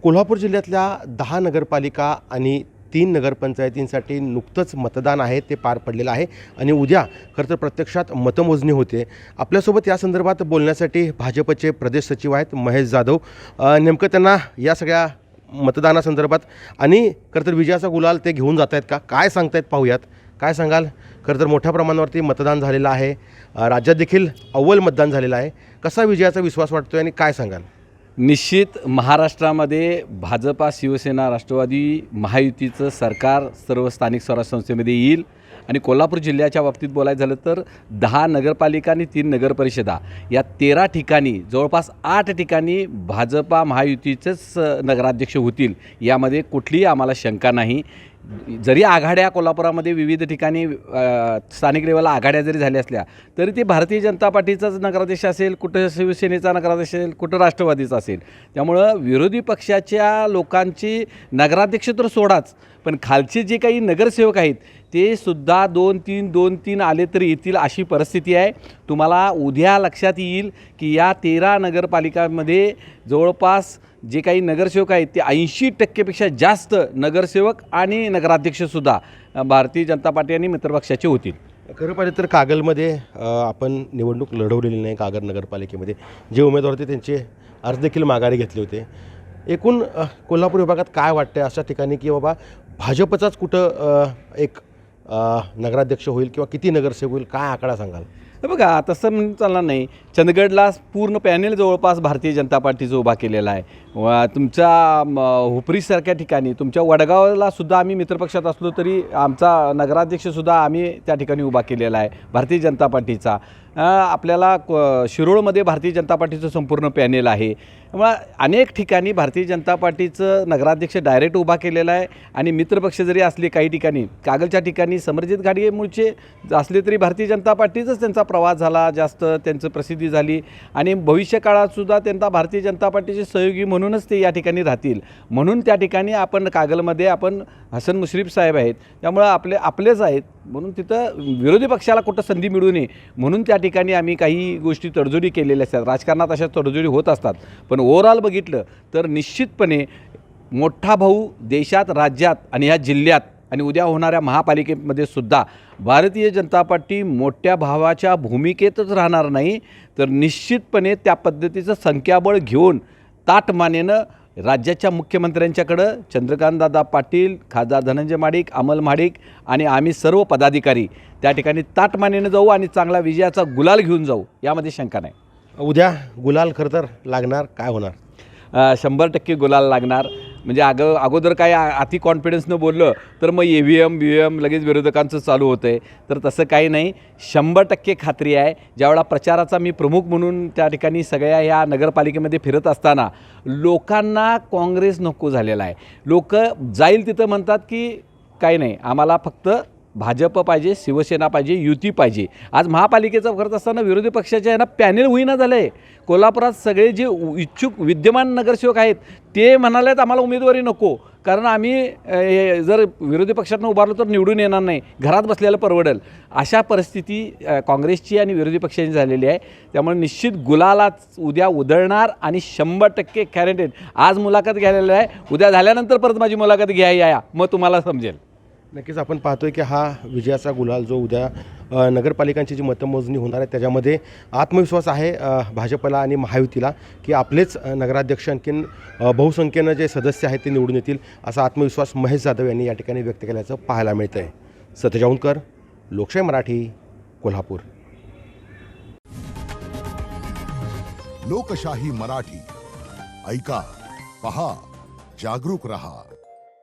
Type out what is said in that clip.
कोल्हापूर जिल्ह्यातल्या 10 नगरपालिका आणि 3 नगरपंचायतींसाठी नुकतंच मतदान आहे ते पार पडलेलं आहे आणि उद्या खरं तर प्रत्यक्षात मतमोजणी होते। आपल्यासोबत या संदर्भात बोलण्यासाठी भाजपचे प्रदेश सचिव आहेत महेश जाधव। नेमकं त्यांना या सगळ्या मतदानासंदर्भात आणि खरं तर विजयाचा गुलाल ते घेऊन जात आहेत का, काय सांगतायत पाहूयात। काय सांगाल? खरं तर मोठ्या प्रमाणावरती मतदान झालेलं आहे, राज्यात देखील अव्वल मतदान झालेलं आहे। कसा विजयाचा विश्वास वाटतोय आणि काय सांगाल? निश्चित महाराष्ट्रामध्ये भाजपा, शिवसेना, राष्ट्रवादी महायुतीचं सरकार सर्व स्थानिक स्वराज्य संस्थेमध्ये येईल आणि कोल्हापूर जिल्ह्याच्या बाबतीत बोलायचं झालं तर 10 नगरपालिका आणि 3 नगरपरिषदा या 13 ठिकाणी जवळपास 8 ठिकाणी भाजपा महायुतीचेच नगराध्यक्ष होतील, यामध्ये कुठलीही आम्हाला शंका नाही। जरी आघाड्या कोल्हापुरामध्ये विविध ठिकाणी स्थानिक लेवलला आघाड्या जरी झाल्या असल्या तरी ते भारतीय जनता पार्टीचाच नगराध्यक्ष असेल, कुठं शिवसेनेचा नगराध्यक्ष असेल, कुठं राष्ट्रवादीचा असेल। त्यामुळं विरोधी पक्षाच्या लोकांची नगराध्यक्ष तर सोडाच, पण खालचे जे काही नगरसेवक आहेत ते सुद्धा 2-3 आले तरी येतील अशी परिस्थिती आहे। तुम्हाला उद्या लक्षात येईल की या 13 नगरपालिकांमध्ये जवळपास जे काही नगरसेवक आहेत ते 80% जास्त नगरसेवक आणि नगराध्यक्षसुद्धा भारतीय जनता पार्टी आणि मित्रपक्षाचे होतील। खरं पाहिलं तर कागलमध्ये आपण निवडणूक लढवलेली नाही। कागल नगरपालिकेमध्ये जे उमेदवार होते त्यांचे अर्ज देखील माघारी घेतले होते। एकूण कोल्हापूर विभागात काय वाटतं अशा ठिकाणी की बाबा भाजपचाच कुठं एक नगराध्यक्ष होईल किंवा किती नगरसेवक होईल, काय आकडा सांगाल? बघा, तसं म्हणून चालणार नाही। चंदगडला पूर्ण पॅनेल जवळपास भारतीय जनता पार्टीचं उभा केलेला आहे। तुमच्या हुपरीसारख्या ठिकाणी, तुमच्या वडगावला सुद्धा आम्ही मित्रपक्षात असलो तरी आमचा नगराध्यक्षसुद्धा आम्ही त्या ठिकाणी उभा केलेला आहे भारतीय जनता पार्टीचा। आपल्याला शिरोळमध्ये भारतीय जनता पार्टीचं संपूर्ण पॅनेल आहे। त्यामुळे अनेक ठिकाणी भारतीय जनता पार्टीचं नगराध्यक्ष डायरेक्ट उभा केलेला आहे आणि मित्रपक्ष जरी असले काही ठिकाणी, कागलच्या ठिकाणी समरजित घाडगे मूळचे असले तरी भारतीय जनता पार्टीचाच त्यांचा प्रवास झाला, जास्त त्यांचं प्रसिद्धी झाली आणि भविष्यकाळातसुद्धा त्यांचा भारतीय जनता पार्टीचे सहयोगी म्हणूनच ते या ठिकाणी राहतील। म्हणून त्या ठिकाणी आपण कागलमध्ये आपण हसन मुश्रीफ साहेब आहेत, त्यामुळं आपलेच आहेत, म्हणून तिथं विरोधी पक्षाला कुठं संधी मिळू नये म्हणून त्या ठिकाणी आम्ही काही गोष्टी तडजोडी केलेल्या असतात। राजकारणात अशा तडजोडी होत असतात, पण ओव्हरऑल बघितलं तर निश्चितपणे मोठा भाऊ देशात, राज्यात आणि ह्या जिल्ह्यात आणि उद्या होणाऱ्या महापालिकेमध्ये सुद्धा भारतीय जनता पार्टी मोठ्या भावाच्या भूमिकेतच राहणार नाही, तर निश्चितपणे त्या पद्धतीचं संख्याबळ घेऊन ताटमानेनं राज्याच्या मुख्यमंत्र्यांच्याकडं चंद्रकांतदादा पाटील, खासदार धनंजय महाडिक, अमल महाडिक आणि आम्ही सर्व पदाधिकारी त्या ठिकाणी ताटमानेनं जाऊ आणि चांगला विजयाचा गुलाल घेऊन जाऊ, यामध्ये शंका नाही। उद्या गुलाल खरं तर लागणार, काय होणार? 100% गुलाल लागणार। म्हणजे अगोदर काय अति कॉन्फिडन्सनं बोललं तर मग EVM लगेच विरोधकांचं चालू होतं आहे, तर तसं काही नाही। 100% खात्री आहे। ज्यावेळा प्रचाराचा मी प्रमुख म्हणून त्या ठिकाणी सगळ्या या नगरपालिकेमध्ये फिरत असताना लोकांना काँग्रेस नको झालेला आहे। लोक जाईल तिथं म्हणतात की काही नाही, आम्हाला फक्त भाजप पाहिजे, शिवसेना पाहिजे, युती पाहिजे। आज महापालिकेचं करत असताना विरोधी पक्षाच्या यांना पॅनेल होईना झालं आहे। कोल्हापुरात सगळे जे इच्छुक विद्यमान नगरसेवक आहेत ते म्हणालेत आम्हाला उमेदवारी नको, कारण आम्ही जर विरोधी पक्षातनं उभारलो तर निवडून येणार नाही, घरात बसलेलं परवडेल। अशा परिस्थिती काँग्रेसची आणि विरोधी पक्षांची झालेली आहे। त्यामुळे निश्चित गुलालाच उद्या उधळणार आणि 100% गॅरंटेड। आज मुलाखत घ्यायला आहे, उद्या झाल्यानंतर परत माझी मुलाखत घ्या, मग तुम्हाला समजेल। नक्कीच आपण पाहतोय की हा विजयाचा गुलाल जो उद्या नगरपालिकांची जी मतमोजणी होणार आहे त्याच्यामध्ये आत्मविश्वास आहे भाजपला आणि महायुतीला की आपलेच नगराध्यक्ष आणखीन बहुसंख्येनं जे सदस्य आहेत ते निवडून येतील, असा आत्मविश्वास महेश जाधव यांनी या ठिकाणी व्यक्त केल्याचं पाहायला मिळतं आहे। सतेज औंधकर, लोकशाही मराठी, कोल्हापूर। लोकशाही मराठी, ऐका, पहा, जागरूक रहा।